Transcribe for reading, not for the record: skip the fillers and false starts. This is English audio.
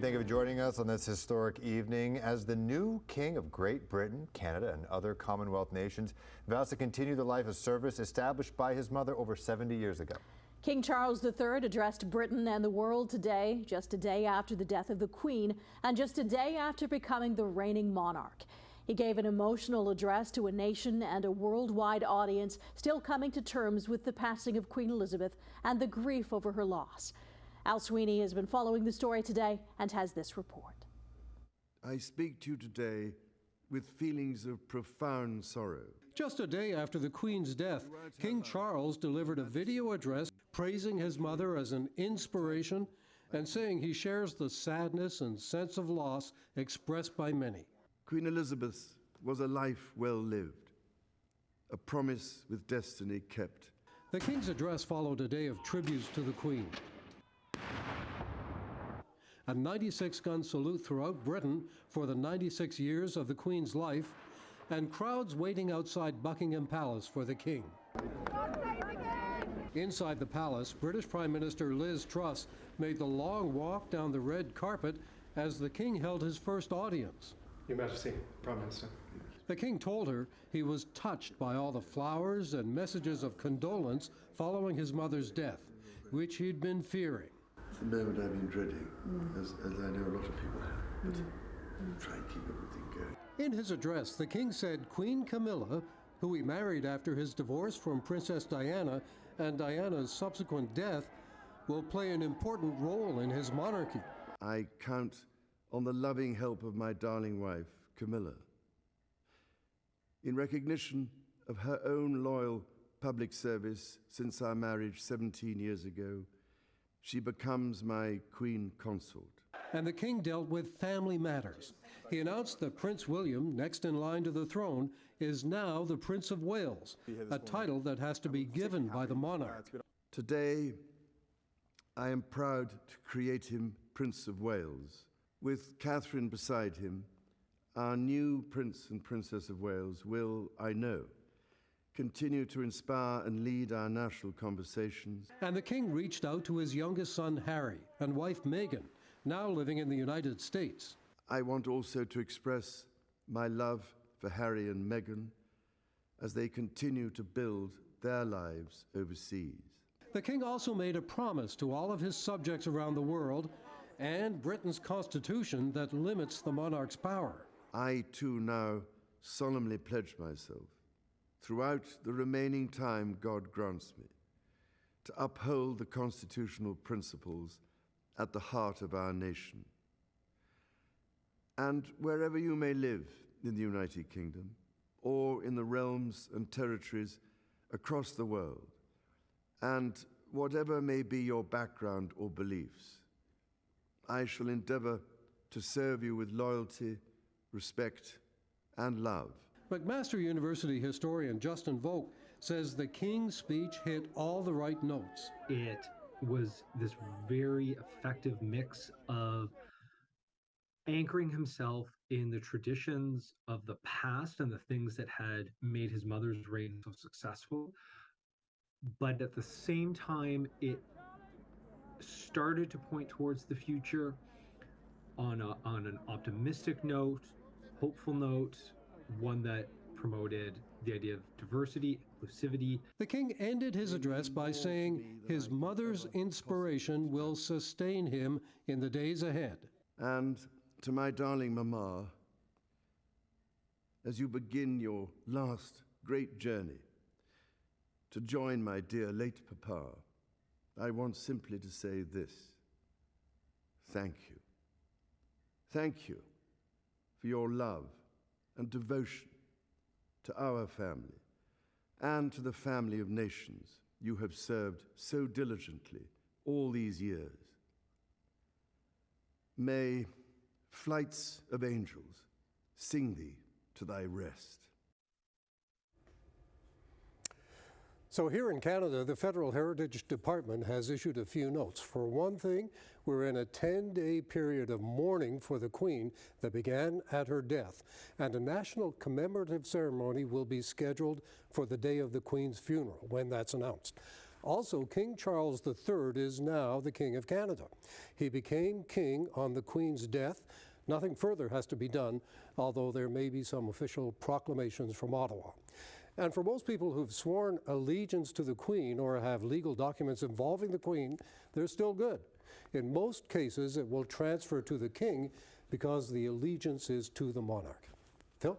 thank you for joining us on this historic evening as the new King of Great Britain, Canada, and other Commonwealth nations vows to continue the life of service established by his mother over 70 years ago. King Charles III addressed Britain and the world today, just a day after the death of the Queen and just a day after becoming the reigning monarch. He gave an emotional address to a nation and a worldwide audience still coming to terms with the passing of Queen Elizabeth and the grief over her loss. Al Sweeney has been following the story today and has this report. I speak to you today with feelings of profound sorrow. Just a day after the Queen's death, King Charles delivered a video address praising his mother as an inspiration and saying he shares the sadness and sense of loss expressed by many. Queen Elizabeth was a life well lived, a promise with destiny kept. The King's address followed a day of tributes to the Queen. A 96-gun salute throughout Britain for the 96 years of the Queen's life, and crowds waiting outside Buckingham Palace for the King. Inside the palace, British Prime Minister Liz Truss made the long walk down the red carpet as the King held his first audience. Your Majesty, Prime Minister. The King told her he was touched by all the flowers and messages of condolence following his mother's death, which he'd been fearing. It's the moment I've been dreading, as I know a lot of people have, but try and keep everything going. In his address, the King said Queen Camilla, who he married after his divorce from Princess Diana and Diana's subsequent death, will play an important role in his monarchy. I count on the loving help of my darling wife, Camilla. In recognition of her own loyal public service since our marriage 17 years ago, she becomes my Queen Consort. And the King dealt with family matters. He announced that Prince William, next in line to the throne, is now the Prince of Wales, a title that has to be given by the monarch. Today, I am proud to create him Prince of Wales. With Catherine beside him, our new Prince and Princess of Wales will, I know, continue to inspire and lead our national conversations. And the King reached out to his youngest son, Harry, and wife, Meghan, now living in the United States. I want also to express my love for Harry and Meghan as they continue to build their lives overseas. The King also made a promise to all of his subjects around the world and Britain's constitution that limits the monarch's power. I too now solemnly pledge myself, throughout the remaining time God grants me, to uphold the constitutional principles at the heart of our nation. And wherever you may live in the United Kingdom, or in the realms and territories across the world, and whatever may be your background or beliefs, I shall endeavor to serve you with loyalty, respect, and love. McMaster University historian Justin Volk says the King's speech hit all the right notes. It was this very effective mix of anchoring himself in the traditions of the past and the things that had made his mother's reign so successful, but at the same time, it started to point towards the future on an optimistic note, hopeful note, one that promoted the idea of diversity, inclusivity. The King ended his address by saying his mother's inspiration will sustain him in the days ahead. And to my darling Mama, as you begin your last great journey to join my dear late Papa, I want simply to say this: thank you. Thank you for your love and devotion to our family and to the family of nations you have served so diligently all these years. May flights of angels sing thee to thy rest. So here in Canada, the Federal Heritage Department has issued a few notes. For one thing, we're in a 10-day period of mourning for the Queen that began at her death, and a national commemorative ceremony will be scheduled for the day of the Queen's funeral, when that's announced. Also, King Charles III is now the King of Canada. He became king on the Queen's death. Nothing further has to be done, although there may be some official proclamations from Ottawa. And for most people who've sworn allegiance to the Queen or have legal documents involving the Queen, they're still good. In most cases, it will transfer to the King because the allegiance is to the monarch. Phil?